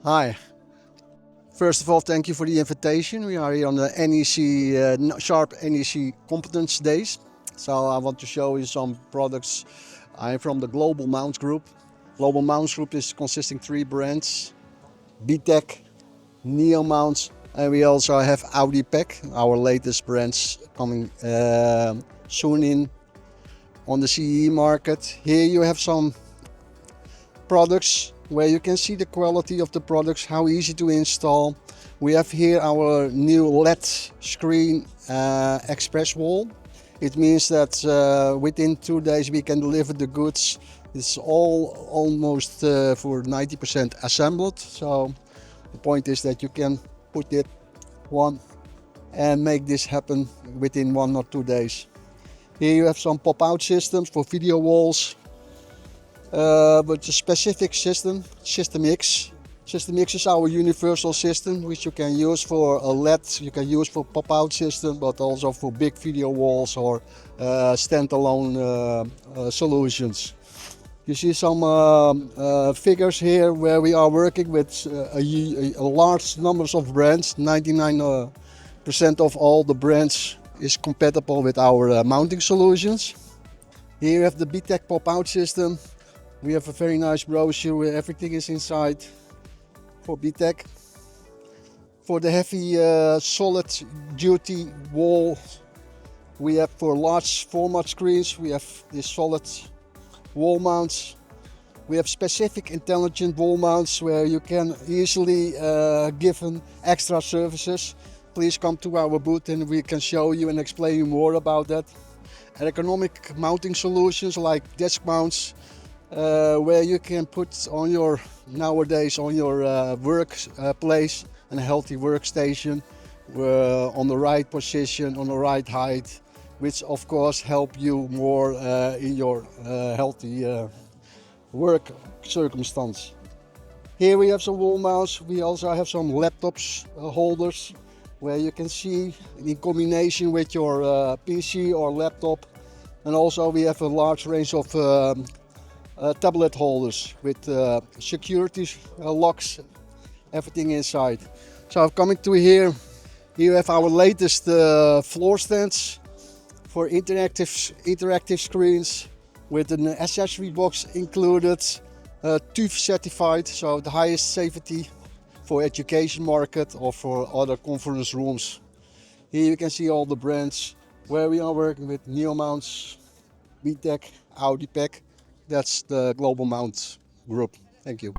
Hi. First of all, thank you for the invitation. We are here on the NEC, Sharp NEC Competence Days. So I want to show you some products. I'm from the Global Mounts Group. Global Mounts Group is consisting 3 brands: BTEC, Neomounts, and we also have Audipack, our latest brands coming soon in on the CE market. Here you have some products where you can see the quality of the products, how easy to install. We have here our new LED screen express wall. It means that within 2 days we can deliver the goods. It's all almost for 90% assembled. So the point is that you can put it one and make this happen within 1 or 2 days. Here you have some pop-out systems for video walls. But a specific system, System X. System X is our universal system, which you can use for a LED, you can use for pop-out system, but also for big video walls or standalone solutions. You see some figures here where we are working with a large numbers of brands. 99% of all the brands is compatible with our mounting solutions. Here you have the BTEC pop-out system. We have a very nice brochure where everything is inside for BTEC. For the heavy solid duty wall, we have for large format screens, we have these solid wall mounts. We have specific intelligent wall mounts where you can easily give extra services. Please come to our booth and we can show you and explain you more about that. Ergonomic mounting solutions like desk mounts, where you can put on your nowadays on your workplace and a healthy workstation on the right position, on the right height, which of course help you more in your healthy work circumstance. Here we have some wall mounts. We also have some laptops holders where you can see in combination with your PC or laptop, and also we have a large range of tablet holders with security locks, everything inside. So coming to here you have our latest floor stands for interactive screens with an accessory box included, TÜV certified, so the highest safety for education market or for other conference rooms. Here you can see all the brands where we are working with: Neomounts, BTEC, Audipack. That's the Global Mounts Group. Thank you.